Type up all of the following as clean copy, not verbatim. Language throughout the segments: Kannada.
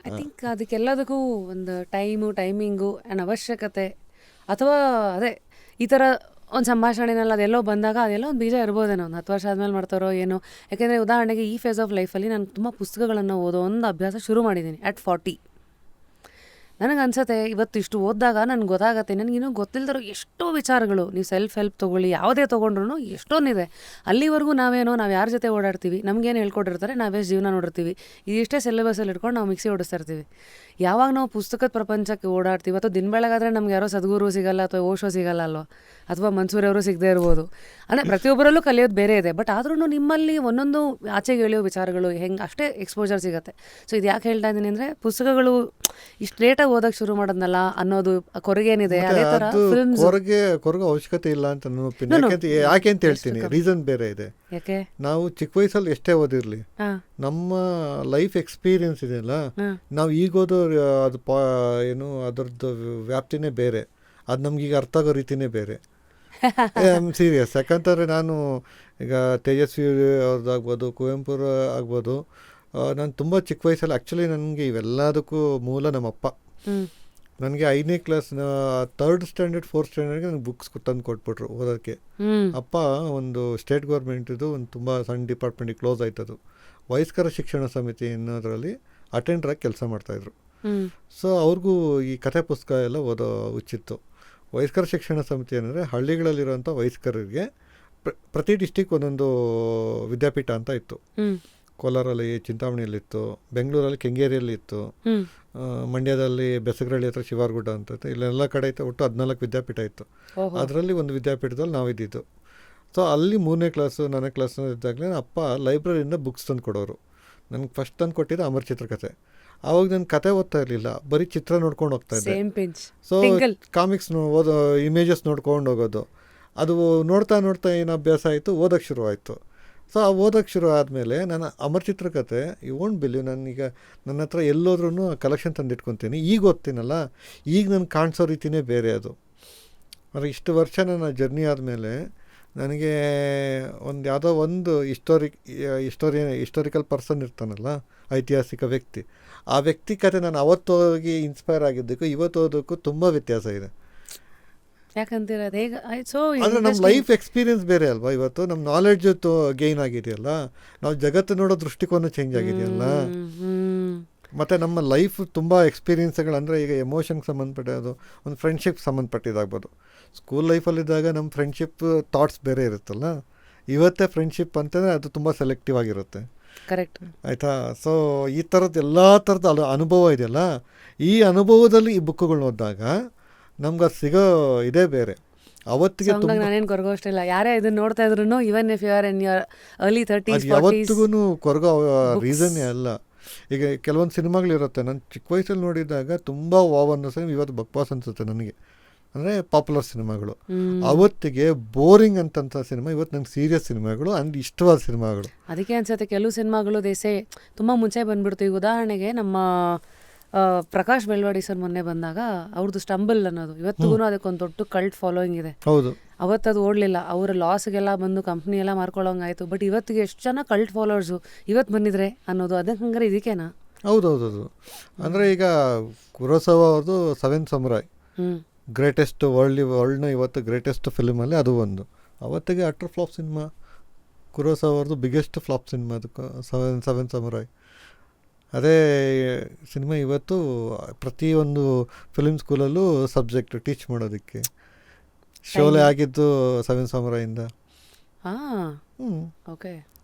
ಐ ಥಿಂಕ್ ಅದಕ್ಕೆಲ್ಲದಕ್ಕೂ ಒಂದು ಟೈಮಿಂಗು ಆ್ಯಂಡ್ ಅವಶ್ಯಕತೆ, ಅಥವಾ ಅದೇ ಈ ಥರ ಒಂದು ಸಂಭಾಷಣೆನಲ್ಲಿ ಅದೆಲ್ಲೋ ಬಂದಾಗ ಅದೆಲ್ಲೋ ಒಂದು ಬೀಜ ಇರ್ಬೋದೇನೋ, ಒಂದು 10 ವರ್ಷ ಆದಮೇಲೆ ಮಾಡ್ತಾರೋ ಏನೋ. ಯಾಕೆಂದರೆ ಉದಾಹರಣೆಗೆ ಈ ಫೇಸ್ ಆಫ್ ಲೈಫಲ್ಲಿ ನಾನು ತುಂಬ ಪುಸ್ತಕಗಳನ್ನು ಓದೋ ಒಂದು ಅಭ್ಯಾಸ ಶುರು ಮಾಡಿದ್ದೀನಿ ಅಟ್ 40. ನನಗೆ ಅನ್ಸುತ್ತೆ ಇವತ್ತು ಇಷ್ಟು ಓದಿದಾಗ ನನಗೆ ಗೊತ್ತಾಗತ್ತೆ, ನನಗಿನ್ನೂ ಗೊತ್ತಿಲ್ಲದಿರೋ ಎಷ್ಟೋ ವಿಚಾರಗಳು, ನೀವು ಸೆಲ್ಫ್ ಹೆಲ್ಪ್ ತೊಗೊಳ್ಳಿ, ಯಾವುದೇ ತೊಗೊಂಡ್ರು ಎಷ್ಟೊಂದಿದೆ. ಅಲ್ಲಿವರೆಗೂ ನಾವು ಯಾರ ಜೊತೆ ಓಡಾಡ್ತೀವಿ, ನಮಗೇನು ಹೇಳ್ಕೊಟ್ಟಿರ್ತಾರೆ, ನಾವೆಷ್ಟು ಜೀವನ ನೋಡಿರ್ತೀವಿ, ಇದಿಷ್ಟೇ ಸಿಲೆಬಸಲ್ಲಿ ಇಟ್ಕೊಂಡು ನಾವು ಮಿಕ್ಸಿ ಓಡಿಸ್ತಾ ಇರ್ತೀವಿ. ಯಾವಾಗ ನಾವು ಪುಸ್ತಕದ ಪ್ರಪಂಚಕ್ಕೆ ಓಡಾಡ್ತೀವಿ, ಅಥವಾ ದಿನ ಬೆಳಗಾದರೆ ನಮ್ಗೆ ಯಾರೋ ಸದ್ಗುರು ಸಿಗಲ್ಲ, ಅಥವಾ ಓಶೋ ಸಿಗಲ್ಲ ಅಲ್ವ, ಅಥವಾ ಮನ್ಸೂರವರು ಸಿಗದೇ ಇರ್ಬೋದು. ಅಂದರೆ ಪ್ರತಿಯೊಬ್ಬರಲ್ಲೂ ಕಲಿಯೋದು ಬೇರೆ ಇದೆ, ಬಟ್ ಆದ್ರೂ ನಿಮ್ಮಲ್ಲಿ ಒಂದೊಂದು ಆಚೆಗೆ ಎಳೆಯೋ ವಿಚಾರಗಳು ಹೆಂಗೆ ಅಷ್ಟೇ ಎಕ್ಸ್ಪೋಜರ್ ಸಿಗುತ್ತೆ. ಸೊ ಇದು ಯಾಕೆ ಹೇಳ್ತಾ ಇದ್ದೀನಿ ಅಂದರೆ, ಪುಸ್ತಕಗಳು ಇಷ್ಟು ಲೇಟಾಗಿ ಓದಕ್ಕೆ ಶುರು ಮಾಡೋದನ್ನಲ್ಲ ಅನ್ನೋದು ಕೊರಗೇನಿದೆ, ಅದೇ ಥರ ಫಿಲ್ಮ್ಸ್ ಕೊರಗೆ ಅವಶ್ಯಕತೆ ಇಲ್ಲ ಅಂತ ನನ್ನ ಒಪಿನಿಯನ್. ಯಾಕೆ ಅಂತ ಹೇಳ್ತೀನಿ, ರೀಸನ್ ಬೇರೆ ಇದೆ. ಯಾಕೆ ನಾವು ಚಿಕ್ಕ ವಯಸ್ಸಲ್ಲಿ ಎಷ್ಟೇ ಓದಿರ್ಲಿ, ನಮ್ಮ ಲೈಫ್ ಎಕ್ಸ್ಪೀರಿಯನ್ಸ್ ಇದೆಯಲ್ಲ, ನಾವು ಈಗ ಓದೋ ಅದು ಏನು ಅದರದ್ದು ವ್ಯಾಪ್ತಿನೇ ಬೇರೆ, ಅದು ನಮ್ಗೀಗ ಅರ್ಥ ಆಗೋ ರೀತಿನೇ ಬೇರೆ. ಸೀರಿಯಸ್. ಯಾಕಂತಂದರೆ ನಾನು ಈಗ ತೇಜಸ್ವಿ ಅವ್ರದ್ದಾಗ್ಬೋದು, ಕುವೆಂಪುರ ಆಗ್ಬೋದು, ನಾನು ತುಂಬ ಚಿಕ್ಕ ವಯಸ್ಸಲ್ಲಿ ಆ್ಯಕ್ಚುಲಿ ನನಗೆ ಇವೆಲ್ಲದಕ್ಕೂ ಮೂಲ ನಮ್ಮಪ್ಪ. ನನಗೆ 5ನೇ ಕ್ಲಾಸ್ 3rd ಸ್ಟ್ಯಾಂಡರ್ಡ್ 4th ಸ್ಟ್ಯಾಂಡರ್ಡ್ಗೆ ನನಗೆ ಬುಕ್ಸ್ ತಂದು ಕೊಟ್ಬಿಟ್ರು ಓದೋಕ್ಕೆ. ಅಪ್ಪ ಒಂದು ಸ್ಟೇಟ್ ಗೌರ್ಮೆಂಟಿದು ಒಂದು ತುಂಬ ಸಣ್ಣ ಡಿಪಾರ್ಟ್ಮೆಂಟಿಗೆ ಕ್ಲೋಸ್ ಆಯ್ತದು, ವಯಸ್ಕರ ಶಿಕ್ಷಣ ಸಮಿತಿ ಅನ್ನೋದರಲ್ಲಿ ಅಟೆಂಡ್ರಾಗಿ ಕೆಲಸ ಮಾಡ್ತಾಯಿದ್ರು. ಸೊ ಅವ್ರಿಗೂ ಈ ಕಥೆ ಪುಸ್ತಕ ಎಲ್ಲ ಓದೋ ಹುಚ್ಚಿತ್ತು. ವಯಸ್ಕರ ಶಿಕ್ಷಣ ಸಮಿತಿ ಅಂದರೆ ಹಳ್ಳಿಗಳಲ್ಲಿರೋಂಥ ವಯಸ್ಕರಿಗೆ ಪ್ರತಿ ಡಿಸ್ಟಿಕ್ ಒಂದೊಂದು ವಿದ್ಯಾಪೀಠ ಅಂತ ಇತ್ತು. ಕೋಲಾರಲ್ಲಿ ಚಿಂತಾಮಣಿಯಲ್ಲಿತ್ತು, ಬೆಂಗಳೂರಲ್ಲಿ ಕೆಂಗೇರಿಯಲ್ಲಿ ಇತ್ತು, ಮಂಡ್ಯದಲ್ಲಿ ಬೆಸಗರಳ್ಳಿ ಹತ್ರ ಶಿವಾರ್ಗುಡ್ಡ ಅಂತ ಇತ್ತು. ಇಲ್ಲೆಲ್ಲ ಕಡೆ ಇತ್ತು. ಒಟ್ಟು 14 ವಿದ್ಯಾಪೀಠ ಇತ್ತು. ಅದರಲ್ಲಿ ಒಂದು ವಿದ್ಯಾಪೀಠದಲ್ಲಿ ನಾವಿದ್ದಿದ್ದು. ಸೊ ಅಲ್ಲಿ 3ನೇ ಕ್ಲಾಸು 4ನೇ ಕ್ಲಾಸ್ ಇದ್ದಾಗಲೇ ಅಪ್ಪ ಲೈಬ್ರರಿಯಿಂದ ಬುಕ್ಸ್ ತಂದು ಕೊಡೋರು. ನನಗೆ ಫಸ್ಟ್ ತಂದು ಕೊಟ್ಟಿದ್ದು ಅಮರ್ ಚಿತ್ರಕಥೆ. ಆವಾಗ ನಾನು ಕತೆ ಓದ್ತಾ ಇರಲಿಲ್ಲ, ಬರೀ ಚಿತ್ರ ನೋಡ್ಕೊಂಡು ಹೋಗ್ತಾ ಇದ್ದೆ. ಸೊ ಕಾಮಿಕ್ಸ್ ಓದೋ ಇಮೇಜಸ್ ನೋಡ್ಕೊಂಡು ಹೋಗೋದು, ಅದು ನೋಡ್ತಾ ಏನು ಅಭ್ಯಾಸ ಆಯಿತು, ಓದೋಕ್ಕೆ ಶುರು ಆಯಿತು. ಸೊ ಆ ಓದೋಕ್ಕೆ ಶುರು ಆದಮೇಲೆ ನಾನು ಅಮರ್ ಚಿತ್ರಕಥೆ ಓಂಟ್ ಬಿಲೀವ್, ನಾನೀಗ ನನ್ನ ಹತ್ರ ಎಲ್ಲೋದ್ರೂ ಕಲೆಕ್ಷನ್ ತಂದಿಟ್ಕೊತೀನಿ. ಈಗ ಓದ್ತೀನಲ್ಲ, ಈಗ ನನಗೆ ಕಾಣಿಸೋ ರೀತಿಯೇ ಬೇರೆ ಅದು. ಅಂದರೆ ಇಷ್ಟು ವರ್ಷ ನನ್ನ ಜರ್ನಿ ಆದಮೇಲೆ ನನಗೆ ಒಂದು ಯಾವುದೋ ಒಂದು ಹಿಸ್ಟೋರಿಕಲ್ ಪರ್ಸನ್ ಇರ್ತಾನಲ್ಲ, ಐತಿಹಾಸಿಕ ವ್ಯಕ್ತಿ, ಆ ವ್ಯಕ್ತಿ ಕತೆ ನಾನು ಅವತ್ತೋಗಿ ಇನ್ಸ್ಪೈರ್ ಆಗಿದ್ದಕ್ಕೂ ಇವತ್ತು ಓದೋಕ್ಕೂ ತುಂಬ ವ್ಯತ್ಯಾಸ ಇದೆ. ಯಾಕಂತೀರ ಅಂದರೆ ನಮ್ಮ ಲೈಫ್ ಎಕ್ಸ್ಪೀರಿಯನ್ಸ್ ಬೇರೆ ಅಲ್ವಾ. ಇವತ್ತು ನಮ್ಮ ನಾಲೆಡ್ಜ್ ಗೇನ್ ಆಗಿದೆಯಲ್ಲ, ನಾವು ಜಗತ್ತು ನೋಡೋ ದೃಷ್ಟಿಕೋನ ಚೇಂಜ್ ಆಗಿದೆಯಲ್ಲ, ಮತ್ತು ನಮ್ಮ ಲೈಫ್ ತುಂಬ ಎಕ್ಸ್ಪೀರಿಯನ್ಸ್ಗಳು. ಅಂದರೆ ಈಗ ಎಮೋಷನ್ಗೆ ಸಂಬಂಧಪಟ್ಟದು, ಒಂದು ಫ್ರೆಂಡ್ಶಿಪ್ ಸಂಬಂಧಪಟ್ಟಿದ್ದಾಗ್ಬೋದು. ಸ್ಕೂಲ್ ಲೈಫಲ್ಲಿದ್ದಾಗ ನಮ್ಮ ಫ್ರೆಂಡ್ಶಿಪ್ ಥಾಟ್ಸ್ ಬೇರೆ ಇರುತ್ತಲ್ಲ, ಇವತ್ತೇ ಫ್ರೆಂಡ್ಶಿಪ್ ಅಂತಂದರೆ ಅದು ತುಂಬ ಸೆಲೆಕ್ಟಿವ್ ಆಗಿರುತ್ತೆ. ಕರೆಕ್ಟ್ ಆಯಿತಾ. ಸೊ ಈ ಥರದ್ದು ಎಲ್ಲ ಥರದ ಅನುಭವ ಇದೆಯಲ್ಲ, ಈ ಅನುಭವದಲ್ಲಿ ಈ ಬುಕ್ಗಳನ್ನ ಓದಿದಾಗ ನಮ್ಗೆ ಅದು ಸಿಗೋ ಇದೇ ಬೇರೆ. ಅವತ್ತಿಗೆ ನಾನೇನು ಕೊರಗೋಷ್ಟಿಲ್ಲ, ಯಾರೇ ಇದನ್ನ ನೋಡ್ತಾ ಇದ್ರು, even if you are in your early 30s ಯಾವತ್ತಿಗೂ ಕೊರಗೋ ರೀಸನ್ನೇ ಅಲ್ಲ. ಈಗ ಕೆಲವೊಂದು ಸಿನಿಮಾಗಳಿರುತ್ತೆ, ನಾನು ಚಿಕ್ಕ ವಯಸ್ಸಲ್ಲಿ ನೋಡಿದಾಗ ತುಂಬ ವಾವ್ ಅನ್ನಿಸೋ ಇವತ್ತು ಬಕ್ವಾಸ್ ಅನಿಸುತ್ತೆ ನನಗೆ. ಅಂದರೆ ಪಾಪ್ಯುಲರ್ ಸಿನಿಮಾಗಳು ಅವತ್ತಿಗೆ ಬೋರಿಂಗ್ ಅಂತಂಥ ಸಿನಿಮಾ ಇವತ್ತು ನಂಗೆ ಸೀರಿಯಸ್ ಸಿನಿಮಾಗಳು ಆ್ಯಂಡ್ ಇಷ್ಟವಾದ ಸಿನಿಮಾಗಳು. ಅದಕ್ಕೆ ಅನ್ಸುತ್ತೆ ಕೆಲವು ಸಿನಿಮಾಗಳು ದೇಸೆ ತುಂಬ ಮುಂಚೆ ಬಂದ್ಬಿಡ್ತು. ಈಗ ಉದಾಹರಣೆಗೆ ನಮ್ಮ ಪ್ರಕಾಶ್ ಬೆಳ್ವಾಡಿ ಸರ್ ಮೊನ್ನೆ ಬಂದಾಗ ಅವ್ರದ್ದು ಸ್ಟಂಬಲ್ ಅನ್ನೋದು ಇವತ್ತಿಗೂ ಅದಕ್ಕೊಂದು ದೊಡ್ಡ ಕಲ್ಟ್ ಫಾಲೋಯಿಂಗ್ ಇದೆ. ಹೌದು, ಅವತ್ತದು ಓಡಲಿಲ್ಲ, ಅವರ ಲಾಸ್ಗೆಲ್ಲ ಬಂದು ಕಂಪ್ನಿ ಎಲ್ಲ ಮಾರ್ಕೊಳ್ಳೋಂಗಾಯ್ತು. ಬಟ್ ಇವತ್ತಿಗೆ ಎಷ್ಟು ಜನ ಕಲ್ಟ್ ಫಾಲೋವರ್ಸು ಇವತ್ತು ಬಂದಿದ್ರೆ ಅನ್ನೋದು, ಅದಕ್ಕೆ ಹಂಗಾರೆ ಇದಕ್ಕೇನಾ? ಹೌದೌದೌದು. ಅಂದರೆ ಈಗ ಕುರೋಸಾವಾ ಅವ್ರದ್ದು 7 ಸಮುರಾಯ್ ಗ್ರೇಟೆಸ್ಟ್ ವರ್ಲ್ಡ್ನ ಇವತ್ತು ಗ್ರೇಟೆಸ್ಟ್ ಫಿಲ್ಮಲ್ಲಿ ಅದು ಒಂದು. ಅವತ್ತಿಗೆ ಅಟರ್ ಫ್ಲಾಪ್ ಸಿನಿಮಾ. ಕುರೋಸಾವಾ ಅವ್ರದ್ದು ಬಿಗ್ಗೆಸ್ಟ್ ಫ್ಲಾಪ್ ಸಿನಿಮಾ ಅದಕ್ಕೆ 7 ಸಮುರಾಯ್. ಅದೇ ಸಿನಿಮಾ ಇವತ್ತು ಪ್ರತಿಯೊಂದು ಫಿಲ್ಮ್ ಸ್ಕೂಲಲ್ಲೂ ಸಬ್ಜೆಕ್ಟ್ ಟೀಚ್ ಮಾಡೋದಕ್ಕೆ. ಶೋಲೆ ಆಗಿದ್ದು 7 ಸಮುರಾಯಿಂದ. ಓಕೆ,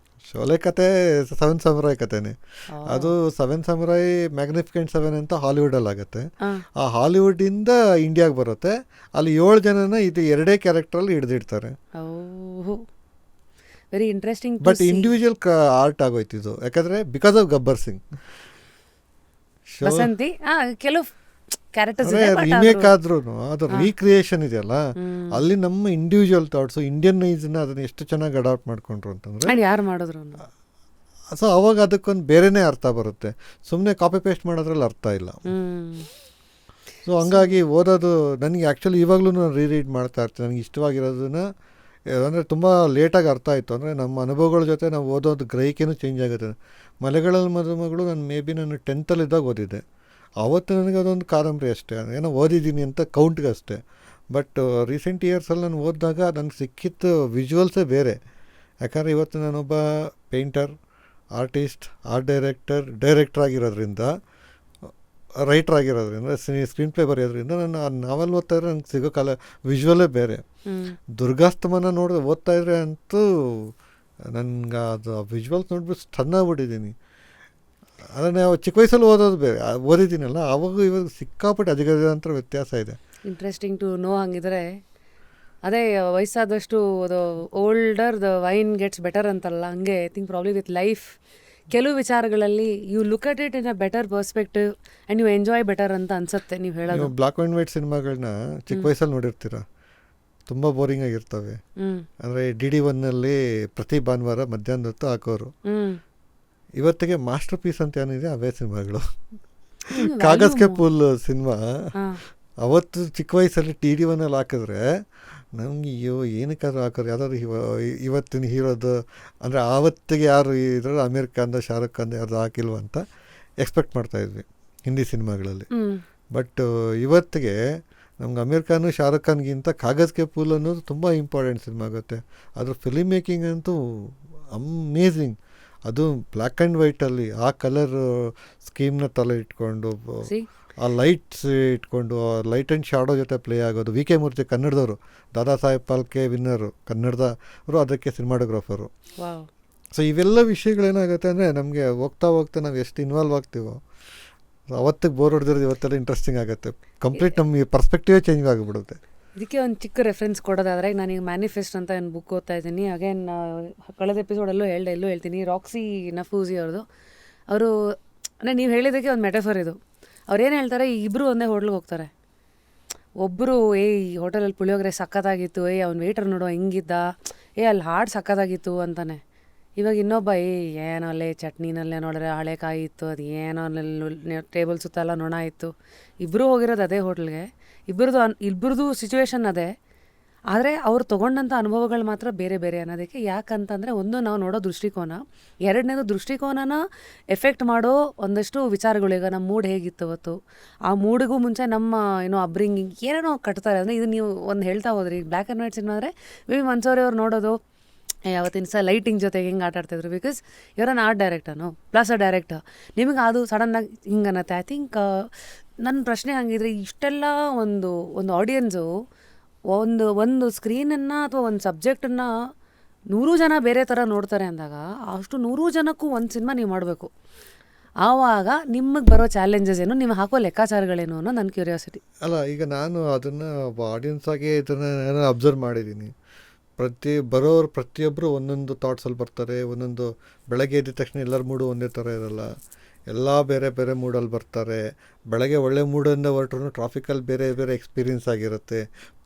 ಶೋಲೆ ಕತೆ 7 ಸಮುರಾಯ್ ಕತೆನೇ. ಅದು 7 ಸಮುರಾಯ್ ಮ್ಯಾಗ್ನಿಫಿಕೆಂಟ್ 7 ಅಂತ ಹಾಲಿವುಡಲ್ಲಿ ಆಗುತ್ತೆ. ಆ ಹಾಲಿವುಡ್ಡಿಂದ ಇಂಡಿಯಾಗೆ ಬರುತ್ತೆ. ಅಲ್ಲಿ 7 ಜನನ ಇದು 2 ಕ್ಯಾರೆಕ್ಟ್ರಲ್ಲಿ ಹಿಡಿದಿಡ್ತಾರೆ. Very interesting. But individual art ಆಗೋಯ್ತು ಇದು, ಯಾಕಂದರೆ ಬಿಕಾಸ್ ಆಫ್ ಗಬ್ಬರ್ ಸಿಂಗ್. ಬಸಂತಿ ಕೆಲವು ಕ್ಯಾರೆಕ್ಟರ್ಸ್ ರಿಮೇಕ್ ಆದ್ರೂ ಅದು ರೀಕ್ರಿಯೇಷನ್ ಇದೆಯಲ್ಲ, ಅಲ್ಲಿ ನಮ್ಮ ಇಂಡಿವಿಜುವಲ್ ಥಾಟ್ಸು ಇಂಡಿಯನ್ ಐಸ್ನ ಅದನ್ನ ಎಷ್ಟು ಚೆನ್ನಾಗಿ ಅಡಾಪ್ಟ್ ಮಾಡ್ಕೊಂಡ್ರು ಅಂತಂದ್ರೆ ಯಾರು ಮಾಡಿದ್ರು. ಸೊ ಅವಾಗ ಅದಕ್ಕೊಂದು ಬೇರೆನೇ ಅರ್ಥ ಬರುತ್ತೆ, ಸುಮ್ಮನೆ ಕಾಪಿ ಪೇಸ್ಟ್ ಮಾಡೋದ್ರಲ್ಲಿ ಅರ್ಥ ಇಲ್ಲ. ಸೊ ಹಂಗಾಗಿ ಓದೋದು ನನಗೆ ಆ್ಯಕ್ಚುಲಿ ಇವಾಗಲೂ ನಾನು ರೀರೀಡ್ ಮಾಡ್ತಾ ಇರ್ತೀನಿ. ನನಗೆ ಇಷ್ಟವಾಗಿರೋದನ್ನ ಅಂದರೆ ತುಂಬ ಲೇಟಾಗಿ ಅರ್ಥ ಆಯಿತು. ಅಂದರೆ ನಮ್ಮ ಅನುಭವಗಳ ಜೊತೆ ನಾವು ಓದೋದು ಗ್ರಹಿಕೆನೂ ಚೇಂಜ್ ಆಗುತ್ತೆ. ಮಲೆಗಳಲ್ಲಿ ಮದುಮಗಳು ನಾನು 10th ಓದಿದ್ದೆ. ಆವತ್ತು ನನಗೆ ಅದೊಂದು ಕಾದಂಬರಿ ಅಷ್ಟೇ, ಏನೋ ಓದಿದ್ದೀನಿ ಅಂತ ಕೌಂಟ್ಗೆ ಅಷ್ಟೇ. ಬಟ್ ರೀಸೆಂಟ್ ಇಯರ್ಸಲ್ಲಿ ನಾನು ಓದಿದಾಗ ನನಗೆ ಸಿಕ್ಕಿತ್ತು ವಿಜುವಲ್ಸೇ ಬೇರೆ. ಯಾಕಂದರೆ ಇವತ್ತು ನಾನೊಬ್ಬ ಪೇಂಟರ್, ಆರ್ಟಿಸ್ಟ್, ಡೈರೆಕ್ಟರ್ ಆಗಿರೋದ್ರಿಂದ, ರೈಟರ್ ಆಗಿರೋದ್ರಿಂದ, ಸ್ಕ್ರೀನ್ ಪ್ಲೇ ಬರೆಯೋದ್ರಿಂದ ನಾನು ಆ ನಾವೆಲ್ ಓದ್ತಾ ಇದ್ರೆ ನನಗೆ ಸಿಗೋ ವಿಜುವಲೇ ಬೇರೆ. ದುರ್ಗಾಸ್ತಮನ ಓದ್ತಾ ಇದ್ರೆ ಅಂತೂ ನನಗೆ ಅದು ವಿಜುವಲ್ಸ್ ನೋಡ್ಬಿಟ್ಟು ಸ್ಟನ್ ಆಗ್ಬಿಟ್ಟಿದ್ದೀನಿ. ಅದನ್ನು ಚಿಕ್ಕ ವಯಸ್ಸಲ್ಲಿ ಓದೋದು ಬೇರೆ, ಓದಿದ್ದೀನಲ್ಲ ಅವಾಗ ಇವಾಗ ಸಿಕ್ಕಾಪಟ್ಟೆ ಅಜಗಜಾಂತರ ವ್ಯತ್ಯಾಸ ಇದೆ. Interesting to know. ಹಂಗಿದ್ರೆ ಅದೇ ವಯಸ್ಸಾದಷ್ಟು ಅದು older the wine gets better ಅಂತಲ್ಲ, ಹಂಗೆ I think probably with life ಕೆಲವು ವಿಚಾರಗಳಲ್ಲಿ you look at it in a better perspective and you enjoy better ಅಂತ ಅನ್ಸುತ್ತೆ. ನೀವು ಹೇಳೋದು ಬ್ಲಾಕ್ ಆ್ಯಂಡ್ ವೈಟ್ ಸಿನಿಮಾಗಳನ್ನ ಚಿಕ್ಕ ವಯಸ್ಸಲ್ಲಿ ನೋಡಿರ್ತೀರ, ತುಂಬ ಬೋರಿಂಗ್ ಆಗಿರ್ತವೆ. ಅಂದರೆ DD1ನಲ್ಲಿ ಪ್ರತಿ ಭಾನುವಾರ ಮಧ್ಯಾಹ್ನದ ಹೊತ್ತು ಹಾಕೋರು. ಇವತ್ತಿಗೆ ಮಾಸ್ಟರ್ ಪೀಸ್ ಅಂತ ಏನಿದೆ ಅವೇ ಸಿನಿಮಾಗಳು. ಕಾಗಜ್ ಕೆ ಫೂಲ್ ಸಿನಿಮಾ ಅವತ್ತು ಚಿಕ್ಕ ವಯಸ್ಸಲ್ಲಿ DD1ನಲ್ಲಿ ಹಾಕಿದ್ರೆ ನಮ್ಗೆ ಏನಕ್ಕಾದ್ರೂ ಹಾಕೋರು, ಯಾವ್ದಾದ್ರು ಇವತ್ತಿನ ಹೀರೋದು ಅಂದರೆ ಆವತ್ತಿಗೆ ಯಾರು ಇದ್ರಲ್ಲಿ ಅಮೀರ್ ಖಾನ್ದ, ಶಾರುಖ್ ಖಾನ್ದ ಯಾರ್ದು ಹಾಕಿಲ್ವ ಅಂತ ಎಕ್ಸ್ಪೆಕ್ಟ್ ಮಾಡ್ತಾಯಿದ್ವಿ ಹಿಂದಿ ಸಿನಿಮಾಗಳಲ್ಲಿ. ಬಟ್ ಇವತ್ತಿಗೆ ನಮ್ಗೆ ಅಮೀರ್ ಖಾನು, ಶಾರುಖ್ ಖಾನ್ಗಿಂತ ಕಾಗಜ್ ಕೆ ಫೂಲ್ ಅನ್ನೋದು ತುಂಬ ಇಂಪಾರ್ಟೆಂಟ್ ಸಿನಿಮಾ ಆಗುತ್ತೆ. ಅದ್ರ ಫಿಲ್ಮ್ ಮೇಕಿಂಗ್ ಅಂತೂ ಅಮೇಝಿಂಗ್. ಅದು ಬ್ಲ್ಯಾಕ್ ಆ್ಯಂಡ್ ವೈಟಲ್ಲಿ ಆ ಕಲರ್ ಸ್ಕೀಮ್ನ ತಲೆ ಇಟ್ಕೊಂಡು, ಆ ಲೈಟ್ಸ್ ಇಟ್ಕೊಂಡು, ಲೈಟ್ ಆ್ಯಂಡ್ ಶಾಡೋ ಜೊತೆ ಪ್ಲೇ ಆಗೋದು. ವಿ ಕೆ ಮೂರ್ತಿ ಕನ್ನಡದವರು, ದಾದಾ ಸಾಹೇಬ್ ಫಾಲ್ಕೆ ವಿನ್ನರು ಕನ್ನಡದವರು, ಅದಕ್ಕೆ ಸಿನಿಮಾಟೋಗ್ರಾಫರು. ಸೊ ಇವೆಲ್ಲ ವಿಷಯಗಳೇನಾಗುತ್ತೆ ಅಂದರೆ ನಮಗೆ ಹೋಗ್ತಾ ನಾವು ಎಷ್ಟು ಇನ್ವಾಲ್ವ್ ಆಗ್ತೀವೋ ಅವತ್ತಿಗೆ ಬೋರ್ ಹೊಡೆದಿರೋದು ಇವತ್ತೆಲ್ಲ ಇಂಟ್ರೆಸ್ಟಿಂಗ್ ಆಗುತ್ತೆ. ಕಂಪ್ಲೀಟ್ ನಮ್ಮ ಪರ್ಸ್ಪೆಕ್ಟಿವೇ ಚೇಂಜ್ ಆಗಿಬಿಡುತ್ತೆ. ಇದಕ್ಕೆ ಒಂದು ಚಿಕ್ಕ ರೆಫರೆನ್ಸ್ ಕೊಡೋದಾದರೆ, ನಾನೀಗ ಮ್ಯಾನಿಫೆಸ್ಟ್ ಅಂತ ಒಂದು ಬುಕ್ ಓದ್ತಾ ಇದ್ದೀನಿ. ಅಗೇನ್ ಕಳೆದ ಎಪಿಸೋಡಲ್ಲೂ ಹೇಳ್ತೀನಿ, ರಾಕ್ಸಿ ನಫೂಸಿ ಅವ್ರದ್ದು. ಅವರು ಅಂದರೆ ನೀವು ಹೇಳಿದ್ದಕ್ಕೆ ಒಂದು ಮೆಟಫರ್ ಇದು. ಅವ್ರೇನು ಹೇಳ್ತಾರೆ, ಇಬ್ಬರು ಒಂದೇ ಹೋಟ್ಲಿಗೆ ಹೋಗ್ತಾರೆ. ಒಬ್ಬರು ಈ ಹೋಟೆಲಲ್ಲಿ ಪುಳಿಯೋಗರೆ ಸಕ್ಕತ್ತಾಗಿತ್ತು, ಅವ್ನು ವೇಟರ್ ನೋಡೋ ಹಿಂಗಿದ್ದ, ಅಲ್ಲಿ ಹಾಡು ಸಕ್ಕತ್ತಾಗಿತ್ತು ಅಂತಾನೆ. ಇವಾಗ ಇನ್ನೊಬ್ಬ ಏನೋ ಅಲ್ಲೇ ಚಟ್ನಿನಲ್ಲೇ ನೋಡಿದ್ರೆ ಹಳೆ ಕಾಯಿ ಇತ್ತು, ಅದು ಏನೋ ಟೇಬಲ್ ಸುತ್ತ ಎಲ್ಲ ನೊಣ ಇತ್ತು. ಇಬ್ಬರು ಹೋಗಿರೋದು ಅದೇ ಹೋಟ್ಲಿಗೆ, ಇಬ್ಬರದು ಸಿಚುವೇಶನ್ ಅದೇ, ಆದರೆ ಅವ್ರು ತೊಗೊಂಡಂಥ ಅನುಭವಗಳು ಮಾತ್ರ ಬೇರೆ ಬೇರೆ ಅನ್ನೋದಕ್ಕೆ. ಯಾಕಂತಂದರೆ ಒಂದು ನಾವು ನೋಡೋ ದೃಷ್ಟಿಕೋನ, ಎರಡನೇದು ದೃಷ್ಟಿಕೋನನ ಎಫೆಕ್ಟ್ ಮಾಡೋ ಒಂದಷ್ಟು ವಿಚಾರಗಳು. ಈಗ ನಮ್ಮ ಮೂಡ್ ಹೇಗಿತ್ತು ಅವತ್ತು, ಆ ಮೂಡಿಗೂ ಮುಂಚೆ ನಮ್ಮ ಅಬ್ರಿಂಗಿಂಗ್ ಏನೇನೋ ಕಟ್ತಾರೆ. ಅಂದರೆ ಇದು ನೀವು ಒಂದು ಹೇಳ್ತಾ ಹೋದ್ರಿ, ಬ್ಲ್ಯಾಕ್ ಆ್ಯಂಡ್ ವೈಟ್ ಸಿನಿಮಾ ಅಂದರೆ ವಿ ಮನ್ಸೂರಿ ಅವ್ರು ನೋಡೋದು ಯಾವತ್ತಿನ ಲೈಟಿಂಗ್ ಜೊತೆಗೆ ಹೆಂಗೆ ಆಟ ಆಡ್ತಾಯಿದ್ರು. ಬಿಕಾಸ್ ಇವರ ಆರ್ಟ್ ಡೈರೆಕ್ಟರ್ನು ಪ್ಲಸ್ ಅ ಡೈರೆಕ್ಟರ್, ನಿಮಗೆ ಅದು ಸಡನ್ನಾಗಿ ಹಿಂಗೆ ಅನ್ನತ್ತೆ. ಐ ಥಿಂಕ್ ನನ್ನ ಪ್ರಶ್ನೆ ಹಂಗಿದ್ರೆ, ಇಷ್ಟೆಲ್ಲ ಒಂದು ಆಡಿಯನ್ಸು ಒಂದು ಸ್ಕ್ರೀನನ್ನು ಅಥವಾ ಒಂದು ಸಬ್ಜೆಕ್ಟನ್ನು 100 ಜನ ಬೇರೆ ಥರ ನೋಡ್ತಾರೆ ಅಂದಾಗ, ಅಷ್ಟು 100 ಜನಕ್ಕೂ ಒಂದು ಸಿನಿಮಾ ನೀವು ಮಾಡಬೇಕು. ಆವಾಗ ನಿಮಗೆ ಬರೋ ಚಾಲೆಂಜಸ್ ಏನು, ನೀವು ಹಾಕೋ ಲೆಕ್ಕಾಚಾರಗಳೇನು ಅನ್ನೋ ನನ್ನ ಕ್ಯೂರಿಯಾಸಿಟಿ. ಅಲ್ಲ, ಈಗ ನಾನು ಅದನ್ನು ಆಡಿಯನ್ಸ್ ಆಗಿ ಇದನ್ನು ಅಬ್ಸರ್ವ್ ಮಾಡಿದ್ದೀನಿ. ಪ್ರತಿಯೊಬ್ಬರು ಒಂದೊಂದು ಥಾಟ್ಸಲ್ಲಿ ಬರ್ತಾರೆ. ಒಂದೊಂದು ಬೆಳಗ್ಗೆ ಎದ್ದ ತಕ್ಷಣ ಎಲ್ಲರ ಮೂಡು ಒಂದೇ ಥರ ಇರಲ್ಲ, ಎಲ್ಲ ಬೇರೆ ಬೇರೆ ಮೂಡಲ್ಲಿ ಬರ್ತಾರೆ. ಬೆಳಗ್ಗೆ ಒಳ್ಳೆ ಮೂಡಿಂದ ಹೊರಟ್ರು ಟ್ರಾಫಿಕಲ್ಲಿ ಬೇರೆ ಬೇರೆ ಎಕ್ಸ್ಪೀರಿಯನ್ಸ್ ಆಗಿರುತ್ತೆ.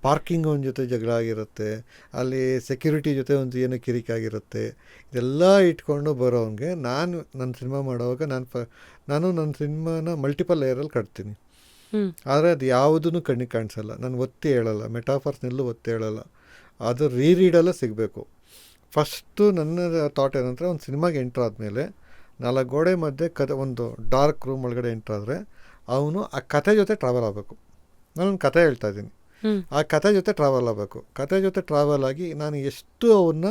ಪಾರ್ಕಿಂಗ್ ಒಂದು ಜೊತೆ ಜಗಳ ಆಗಿರುತ್ತೆ, ಅಲ್ಲಿ ಸೆಕ್ಯೂರಿಟಿ ಜೊತೆ ಒಂದು ಏನೋ ಕಿರಿಕಾಗಿರುತ್ತೆ. ಇದೆಲ್ಲ ಇಟ್ಕೊಂಡು ಬರೋವಂಗೆ ನಾನು ನನ್ನ ಸಿನಿಮಾ ಮಾಡೋವಾಗ ನಾನು ನನ್ನ ಸಿನಿಮಾನ ಮಲ್ಟಿಪಲ್ ಲೇಯರಲ್ಲಿ ಕಟ್ತೀನಿ. ಆದರೆ ಅದು ಯಾವುದೂ ಕಣ್ಣಿಗೆ ಕಾಣಿಸಲ್ಲ, ನಾನು ಒತ್ತಿ ಹೇಳಲ್ಲ, ಮೆಟಾಫರ್ಸ್ನೆಲ್ಲೂ ಒತ್ತಿ ಹೇಳಲ್ಲ. ಅದು ರೀಡಲ್ಲೇ ಸಿಗಬೇಕು. ಫಸ್ಟು ನನ್ನ ಥಾಟ್ ಏನಂದರೆ, ಒಂದು ಸಿನಿಮಾಗೆ ಎಂಟ್ರ್ ಆದಮೇಲೆ 4 ಗೋಡೆ ಮಧ್ಯೆ ಒಂದು ಡಾರ್ಕ್ ರೂಮ್ ಒಳಗಡೆ ಎಂಟ್ರಾದರೆ ಅವನು ಆ ಕತೆ ಜೊತೆ ಟ್ರಾವೆಲ್ ಆಗಬೇಕು. ನಾನೊಂದು ಕತೆ ಹೇಳ್ತಾ ಇದ್ದೀನಿ, ಆ ಕತೆ ಜೊತೆ ಟ್ರಾವೆಲ್ ಆಗಬೇಕು. ಕತೆ ಜೊತೆ ಟ್ರಾವೆಲ್ ಆಗಿ ನಾನು ಎಷ್ಟು ಅವನ್ನ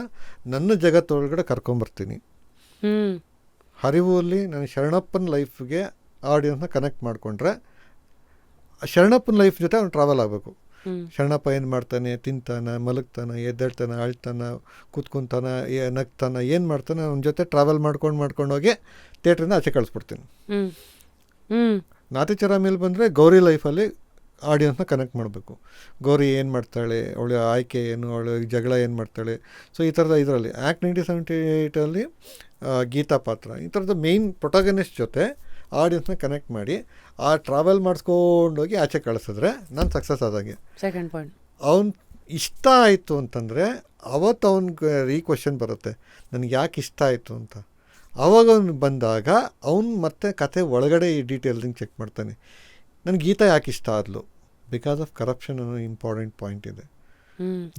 ನನ್ನ ಜಗತ್ತೊಳಗಡೆ ಕರ್ಕೊಂಬರ್ತೀನಿ. ಹರಿವಲ್ಲಿ ನಾನು ಶರಣಪ್ಪನ ಲೈಫ್ಗೆ ಆಡಿಯನ್ಸ್ನ ಕನೆಕ್ಟ್ ಮಾಡಿಕೊಂಡ್ರೆ ಶರಣಪ್ಪನ ಲೈಫ್ ಜೊತೆ ಅವ್ನು ಟ್ರಾವೆಲ್ ಆಗಬೇಕು. ಶರಣಪ್ಪ ಏನು ಮಾಡ್ತಾನೆ, ತಿಂತಾನೆ, ಮಲಗ್ತಾನೆ, ಎದ್ದೇಳ್ತಾನೆ, ಅಳ್ತಾನೆ, ಕೂತ್ಕೊಂತಾನೆ, ನಗ್ತಾನೆ, ಏನು ಮಾಡ್ತಾನೆ, ಅವನ ಜೊತೆ ಟ್ರಾವೆಲ್ ಮಾಡ್ಕೊಂಡು ಹೋಗಿ ಥಿಯೇಟ್ರಿಂದ ಆಚೆ ಕಳಿಸ್ಬಿಡ್ತೀನಿ. ನಾತಿಚರ ಮೇಲೆ ಬಂದರೆ ಗೌರಿ ಲೈಫಲ್ಲಿ ಆಡಿಯನ್ಸ್ನ ಕನೆಕ್ಟ್ ಮಾಡಬೇಕು. ಗೌರಿ ಏನು ಮಾಡ್ತಾಳೆ, ಅವಳ ಆಯ್ಕೆ ಏನು, ಅವಳ ಜಗಳ ಏನು ಮಾಡ್ತಾಳೆ. ಸೊ ಈ ಥರದ ಇದರಲ್ಲಿ ಆ್ಯಕ್ಟ್ 1978 ಗೀತಾ ಪಾತ್ರ, ಈ ಥರದ ಮೇಯ್ನ್ ಪ್ರೊಟಾಗನಿಸ್ಟ್ ಜೊತೆ ಆಡಿಯನ್ಸ್ನ ಕನೆಕ್ಟ್ ಮಾಡಿ ಆ ಟ್ರಾವೆಲ್ ಮಾಡಿಸ್ಕೊಂಡೋಗಿ ಆಚೆ ಕಳಿಸಿದ್ರೆ ನಾನು ಸಕ್ಸಸ್ ಆದಾಗೆ. ಸೆಕೆಂಡ್ ಪಾಯಿಂಟ್, ಅವ್ನು ಇಷ್ಟ ಆಯಿತು ಅಂತಂದರೆ ಅವತ್ತು ಅವ್ನಿಗೆ ಕ್ವಶನ್ ಬರುತ್ತೆ, ನನಗೆ ಯಾಕೆ ಇಷ್ಟ ಆಯಿತು ಅಂತ. ಆವಾಗ ಅವ್ನು ಬಂದಾಗ ಅವ್ನು ಮತ್ತೆ ಕತೆ ಒಳಗಡೆ ಈ ಡೀಟೇಲ್ಸಿಂಗ್ ಚೆಕ್ ಮಾಡ್ತಾನೆ. ನನಗೆ ಗೀತಾ ಯಾಕೆ ಇಷ್ಟ ಆದಲು, ಬಿಕಾಸ್ ಆಫ್ ಕರಪ್ಷನ್ ಅನ್ನೋ ಇಂಪಾರ್ಟೆಂಟ್ ಪಾಯಿಂಟ್ ಇದೆ.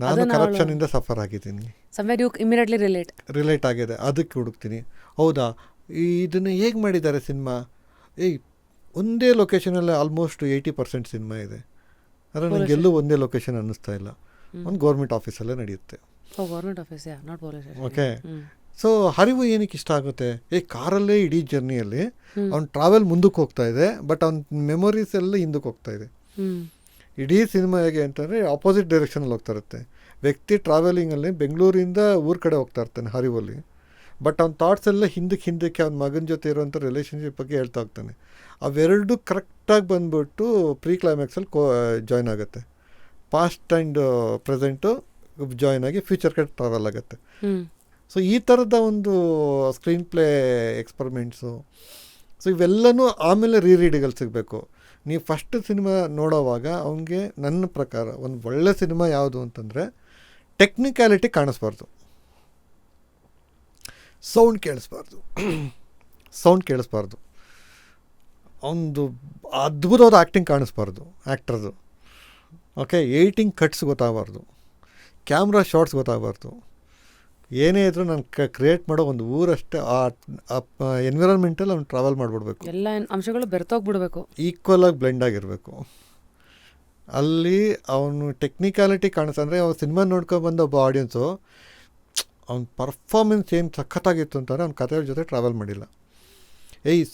ನಾನು ಕರಪ್ಷನಿಂದ ಸಫರ್ ಆಗಿದ್ದೀನಿ, somewhere you immediately ರಿಲೇಟ್ ಆಗಿದೆ, ಅದಕ್ಕೆ ಹುಡುಕ್ತೀನಿ. ಹೌದಾ, ಇದನ್ನು ಹೇಗೆ ಮಾಡಿದ್ದಾರೆ ಸಿನಿಮಾ? ಒಂದೇ ಲೊಕೇಶನಲ್ಲಿ ಆಲ್ಮೋಸ್ಟ್ 80% ಸಿನಿಮಾ ಇದೆ. ಆದರೆ ನನಗೆ ಎಲ್ಲೂ ಒಂದೇ ಲೊಕೇಶನ್ ಅನ್ನಿಸ್ತಾ ಇಲ್ಲ. ಒಂದು ಗೌರ್ಮೆಂಟ್ ಆಫೀಸಲ್ಲೇ ನಡೆಯುತ್ತೆ. Government office, not police station. Okay, so ಹರಿವು ಏನಕ್ಕೆ ಇಷ್ಟ ಆಗುತ್ತೆ? ಕಾರಲ್ಲೇ ಇಡೀ ಜರ್ನಿಯಲ್ಲಿ ಅವ್ನು ಟ್ರಾವೆಲ್ ಮುಂದಕ್ಕೆ ಹೋಗ್ತಾ ಇದೆ, ಬಟ್ ಅವ್ನ ಮೆಮೊರೀಸ್ ಎಲ್ಲ ಹಿಂದಕ್ಕೆ ಹೋಗ್ತಾ ಇದೆ. ಇಡೀ ಸಿನಿಮಾ ಹೇಗೆ ಅಂತಂದರೆ ಆಪೋಸಿಟ್ ಡೈರೆಕ್ಷನಲ್ಲಿ ಹೋಗ್ತಾ ಇರುತ್ತೆ. ವ್ಯಕ್ತಿ ಟ್ರಾವೆಲಿಂಗಲ್ಲಿ ಬೆಂಗಳೂರಿಂದ ಊರ ಕಡೆ ಹೋಗ್ತಾ ಇರ್ತಾನೆ ಹರಿವಲ್ಲಿ, ಬಟ್ ಅವ್ನ ಥಾಟ್ಸ್ ಎಲ್ಲ ಹಿಂದಕ್ಕೆ ಅವ್ನ ಮಗನ ಜೊತೆ ಇರೋವಂಥ ರಿಲೇಷನ್ಶಿಪ್ ಬಗ್ಗೆ ಹೇಳ್ತಾ ಹೋಗ್ತಾನೆ. ಅವೆರಡು ಕರೆಕ್ಟಾಗಿ ಬಂದ್ಬಿಟ್ಟು ಪ್ರೀ ಕ್ಲೈಮ್ಯಾಕ್ಸಲ್ಲಿ ಜಾಯ್ನ್ ಆಗುತ್ತೆ. ಪಾಸ್ಟ್ ಆ್ಯಂಡ್ ಪ್ರೆಸೆಂಟು ಜಾಯ್ನ್ ಆಗಿ ಫ್ಯೂಚರ್ ಕಡೆ ಟ್ರಾವೆಲ್ ಆಗುತ್ತೆ. ಸೊ ಈ ಥರದ ಒಂದು ಸ್ಕ್ರೀನ್ ಪ್ಲೇ ಎಕ್ಸ್ಪರಿಮೆಂಟ್ಸು, ಸೊ ಇವೆಲ್ಲನೂ ಆಮೇಲೆ ರೀರೀಡಿಗಲ್ಲಿ ಸಿಗಬೇಕು. ನೀವು ಫಸ್ಟ್ ಸಿನಿಮಾ ನೋಡೋವಾಗ ಅವನಿಗೆ ನನ್ನ ಪ್ರಕಾರ ಒಂದು ಒಳ್ಳೆ ಸಿನಿಮಾ ಯಾವುದು ಅಂತಂದರೆ ಟೆಕ್ನಿಕ್ಯಾಲಿಟಿ ಕಾಣಿಸ್ಬಾರ್ದು, ಸೌಂಡ್ ಕೇಳಿಸ್ಬಾರ್ದು, ಒಂದು ಅದ್ಭುತವಾದ ಆ್ಯಕ್ಟಿಂಗ್ ಕಾಣಿಸ್ಬಾರ್ದು ಆ್ಯಕ್ಟ್ರದು. ಓಕೆ, ಏಯ್ಟಿಂಗ್ ಕಟ್ಸ್ ಗೊತ್ತಾಗಬಾರ್ದು, ಕ್ಯಾಮ್ರಾ ಶಾಟ್ಸ್ ಗೊತ್ತಾಗಬಾರ್ದು. ಏನೇ ಇದ್ರೂ ನಾನು ಕ್ರಿಯೇಟ್ ಮಾಡೋ ಒಂದು ಊರಷ್ಟೇ ಆ ಎನ್ವಿರಾನ್ಮೆಂಟಲ್ಲಿ ಅವ್ನು ಟ್ರಾವೆಲ್ ಮಾಡಿಬಿಡ್ಬೇಕು. ಎಲ್ಲ ಅಂಶಗಳು ಬೆರ್ತೋಗ್ಬಿಡ್ಬೇಕು, ಈಕ್ವಲ್ ಆಗಿ ಬ್ಲೆಂಡ್ ಆಗಿರಬೇಕು. ಅಲ್ಲಿ ಅವನು ಟೆಕ್ನಿಕಾಲಿಟಿ ಅಂದರೆ ಅವ್ನು ಸಿನಿಮಾ ನೋಡ್ಕೊಬಂದ ಒಬ್ಬ ಆಡಿಯನ್ಸು ಅವ್ನ ಪರ್ಫಾರ್ಮೆನ್ಸ್ ಏನು ಸಖತ್ತಾಗಿತ್ತು ಅಂತಾರೆ, ಅವ್ನ ಕಥೆಯ ಜೊತೆ ಟ್ರಾವೆಲ್ ಮಾಡಿಲ್ಲ.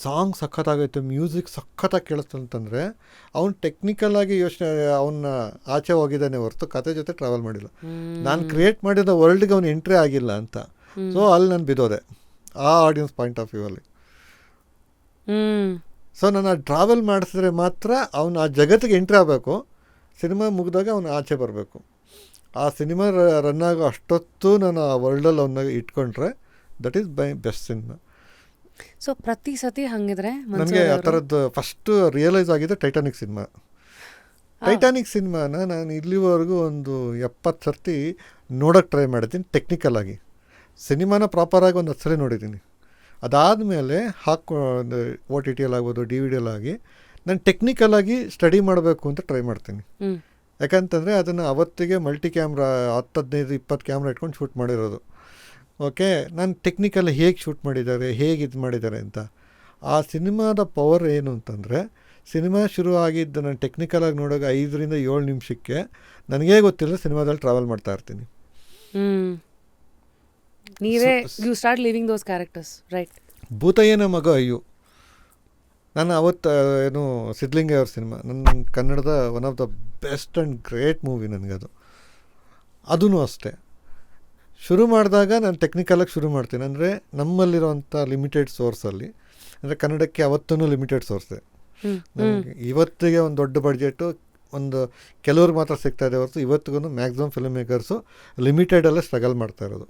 ಸಾಂಗ್ ಸಖತ್ತಾಗಿತ್ತು, ಮ್ಯೂಸಿಕ್ ಸಖತ್ತಾಗಿ ಕೇಳಿಸ್ತು ಅಂತಂದರೆ ಅವ್ನು ಟೆಕ್ನಿಕಲಾಗಿ ಯೋಚನೆ ಅವನ್ನ ಆಚೆ ಹೋಗಿದ್ದಾನೆ ಹೊರತು ಕತೆ ಜೊತೆ ಟ್ರಾವೆಲ್ ಮಾಡಿಲ್ಲ. ನಾನು ಕ್ರಿಯೇಟ್ ಮಾಡಿದ ವರ್ಲ್ಡ್ಗೆ ಅವ್ನು ಎಂಟ್ರಿ ಆಗಿಲ್ಲ ಅಂತ. ಸೊ ಅಲ್ಲಿ ನಾನು ಬಿದ್ದೋದೆ ಆ ಆಡಿಯನ್ಸ್ ಪಾಯಿಂಟ್ ಆಫ್ ವ್ಯೂ ಅಲ್ಲಿ. ಸೊ ನಾನು ಆ ಟ್ರಾವೆಲ್ ಮಾಡಿಸಿದ್ರೆ ಮಾತ್ರ ಅವನು ಆ ಜಗತ್ತಿಗೆ ಎಂಟ್ರಿ ಆಗಬೇಕು. ಸಿನಿಮಾ ಮುಗಿದಾಗ ಅವನು ಆಚೆ ಬರಬೇಕು. ಆ ಸಿನಿಮಾ ರನ್ ಆಗೋ ಅಷ್ಟೊತ್ತು ನಾನು ಆ ವರ್ಲ್ಡಲ್ಲಿ ಅವನ್ನ ಇಟ್ಕೊಂಡ್ರೆ that is my best cinema. So ಪ್ರತಿ ಸತಿ ಹಂಗಿದ್ರೆ ನನಗೆ ಆ ಥರದ್ದು ಫಸ್ಟ್ ರಿಯಲೈಸ್ ಆಗಿದೆ ಟೈಟಾನಿಕ್ ಸಿನಿಮಾನ ನಾನು ಇಲ್ಲಿವರೆಗೂ ಒಂದು 70 ಸರ್ತಿ ನೋಡೋಕ್ಕೆ ಟ್ರೈ ಮಾಡಿದ್ದೀನಿ ಟೆಕ್ನಿಕಲ್ ಆಗಿ. ಸಿನಿಮಾನ ಪ್ರಾಪರಾಗಿ ಒಂದು 10 ಸರಿ ನೋಡಿದ್ದೀನಿ. ಅದಾದಮೇಲೆ ಒಂದು OTT ಆಗ್ಬೋದು DVD ಆಗಿ ನಾನು ಟೆಕ್ನಿಕಲಾಗಿ ಸ್ಟಡಿ ಮಾಡಬೇಕು ಅಂತ ಟ್ರೈ ಮಾಡ್ತೀನಿ. ಯಾಕಂತಂದರೆ ಅದನ್ನು ಅವತ್ತಿಗೆ ಮಲ್ಟಿ ಕ್ಯಾಮ್ರಾ 10-15-20 ಕ್ಯಾಮ್ರಾ ಇಟ್ಕೊಂಡು ಶೂಟ್ ಮಾಡಿರೋದು. ಓಕೆ, ನಾನು ಟೆಕ್ನಿಕಲ್ ಹೇಗೆ ಶೂಟ್ ಮಾಡಿದ್ದಾರೆ, ಹೇಗೆ ಇದು ಮಾಡಿದ್ದಾರೆ ಅಂತ. ಆ ಸಿನಿಮಾದ ಪವರ್ ಏನು ಅಂತಂದರೆ ಸಿನಿಮಾ ಶುರು ಆಗಿದ್ದು ನಾನು ಟೆಕ್ನಿಕಲಾಗಿ ನೋಡೋಕೆ 5-7 ನಿಮಿಷಕ್ಕೆ ನನಗೇ ಗೊತ್ತಿಲ್ಲ ಸಿನಿಮಾದಲ್ಲಿ ಟ್ರಾವೆಲ್ ಮಾಡ್ತಾ ಇರ್ತೀನಿ. ನೀವೇ you start living those characters, right? ಭೂತಯ್ಯನ ಮಗ ಅಯ್ಯು ನಾನು ಅವತ್ತು ಸಿದ್ಲಿಂಗಯ್ಯ ಅವ್ರ ಸಿನಿಮಾ ನನ್ನ ಕನ್ನಡದ one of the best and great movie ನನಗದು. ಅದೂ ಅಷ್ಟೇ ಶುರು ಮಾಡಿದಾಗ ನಾನು ಟೆಕ್ನಿಕಲಾಗಿ ಶುರು ಮಾಡ್ತೀನಿ. ಅಂದರೆ ನಮ್ಮಲ್ಲಿರುವಂಥ ಲಿಮಿಟೆಡ್ ಸೋರ್ಸಲ್ಲಿ, ಅಂದರೆ ಕನ್ನಡಕ್ಕೆ ಅವತ್ತೂ ಲಿಮಿಟೆಡ್ ಸೋರ್ಸೇ. ಇವತ್ತಿಗೆ ಒಂದು ದೊಡ್ಡ ಬಡ್ಜೆಟು ಒಂದು ಕೆಲವ್ರಿಗೆ ಮಾತ್ರ ಸಿಗ್ತಾಯಿದೆ ಹೊರತು ಇವತ್ತಿಗೂ ಮ್ಯಾಕ್ಸಿಮಮ್ ಫಿಲ್ಮ್ ಮೇಕರ್ಸು ಲಿಮಿಟೆಡಲ್ಲೇ ಸ್ಟ್ರಗಲ್ ಮಾಡ್ತಾ ಇರೋದು.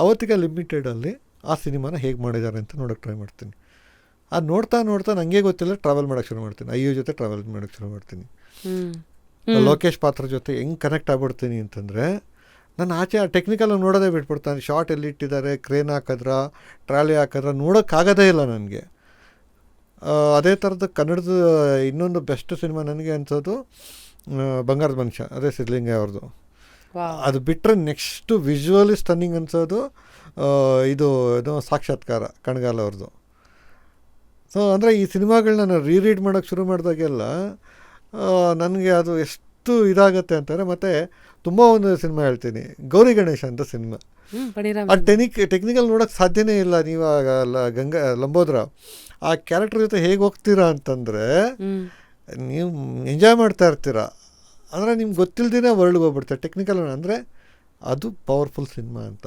ಅವತ್ತಿಗೆ ಲಿಮಿಟೆಡಲ್ಲಿ ಆ ಸಿನಿಮಾನ ಹೇಗೆ ಮಾಡಿದ್ದಾರೆ ಅಂತ ನೋಡೋಕ್ಕೆ ಟ್ರೈ ಮಾಡ್ತೀನಿ. ಅದು ನೋಡ್ತಾ ನನಗೆ ಗೊತ್ತಿಲ್ಲ ಟ್ರಾವೆಲ್ ಮಾಡೋಕ್ಕೆ ಶುರು ಮಾಡ್ತೀನಿ. ಅಯ್ಯೋ ಜೊತೆ ಟ್ರಾವೆಲ್ ಮಾಡೋಕ್ಕೆ ಶುರು ಮಾಡ್ತೀನಿ. ಲೋಕೇಶ್ ಪಾತ್ರ ಜೊತೆ ಹೆಂಗೆ ಕನೆಕ್ಟ್ ಆಗ್ಬಿಡ್ತೀನಿ ಅಂತಂದರೆ ನಾನು ಆಚೆ ಆ ಟೆಕ್ನಿಕಲಾಗಿ ನೋಡೋದೇ ಬಿಟ್ಬಿಡ್ತಾನೆ. ಶಾರ್ಟ್ ಎಲ್ಲಿ ಇಟ್ಟಿದ್ದಾರೆ, ಕ್ರೇನ್ ಹಾಕಿದ್ರ, ಟ್ರಾಲಿ ಹಾಕಿದ್ರ ನೋಡೋಕ್ಕಾಗೋದೇ ಇಲ್ಲ ನನಗೆ. ಅದೇ ಥರದ ಕನ್ನಡದ ಇನ್ನೊಂದು ಬೆಸ್ಟ್ ಸಿನಿಮಾ ನನಗೆ ಅನ್ಸೋದು ಬಂಗಾರದ ಮನುಷ್ಯ, ಅದೇ ಸಿದ್ಲಿಂಗಯ್ಯ ಅವ್ರದ್ದು. ಅದು ಬಿಟ್ಟರೆ ನೆಕ್ಸ್ಟು ವಿಜುವಲಿ ಸ್ಟನ್ನಿಂಗ್ ಅನ್ಸೋದು ಇದು ಸಾಕ್ಷಾತ್ಕಾರ ಕಣಗಾಲ್ ಅವ್ರದ್ದು. ಸೊ ಅಂದರೆ ಈ ಸಿನಿಮಾಗಳನ್ನ ನಾನು ರೀರೀಡ್ ಮಾಡೋಕ್ಕೆ ಶುರು ಮಾಡಿದಾಗೆಲ್ಲ ನನಗೆ ಅದು ಎಷ್ಟು ಇದಾಗತ್ತೆ ಅಂತಾರೆ. ಮತ್ತು ತುಂಬ ಒಂದು ಸಿನಿಮಾ ಹೇಳ್ತೀನಿ, ಗೌರಿ ಗಣೇಶ ಅಂತ ಸಿನಿಮಾ. ಆ ಟೆಕ್ನಿಕಲ್ ನೋಡೋಕ್ಕೆ ಸಾಧ್ಯನೇ ಇಲ್ಲ. ನೀವು ಲಂಬೋದ್ರ ಆ ಕ್ಯಾರೆಕ್ಟರ್ ಜೊತೆ ಹೇಗೆ ಹೋಗ್ತೀರಾ ಅಂತಂದರೆ ನೀವು ಎಂಜಾಯ್ ಮಾಡ್ತಾ ಇರ್ತೀರ. ಅಂದರೆ ನಿಮ್ಗೆ ಗೊತ್ತಿಲ್ದೇ ವರ್ಲ್ಡ್ಗೆ ಹೋಗ್ಬಿಡ್ತಾರೆ. ಟೆಕ್ನಿಕಲ್ ಅಂದರೆ ಅದು ಪವರ್ಫುಲ್ ಸಿನಿಮಾ ಅಂತ.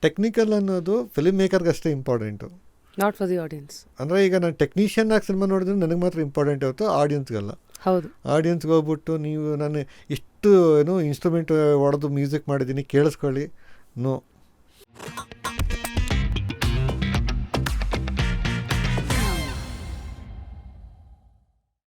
ಟೆಕ್ನಿಕಲ್ ಅನ್ನೋದು ಫಿಲ್ಮ್ ಮೇಕರ್ಗೆ ಅಷ್ಟೇ important, not for the audience. ಅಂದರೆ ಈಗ ನಾನು ಟೆಕ್ನಿಷಿಯನ್ ಆಗಿ ಸಿನಿಮಾ ನೋಡಿದ್ರೆ ನನಗೆ ಮಾತ್ರ ಇಂಪಾರ್ಟೆಂಟ್ ಆಯಿತು, ಆಡಿಯನ್ಸ್ಗಲ್ಲ. ಹೌದು, ಆಡಿಯನ್ಸ್ಗೆ ಹೋಗ್ಬಿಟ್ಟು ನಾನು ಇಷ್ಟು ಇನ್ಸ್ಟ್ರೂಮೆಂಟ್ ಹೊಡೆದು ಮ್ಯೂಸಿಕ್ ಮಾಡಿದ್ದೀನಿ ಕೇಳಿಸ್ಕೊಳ್ಳಿ, ನೋ.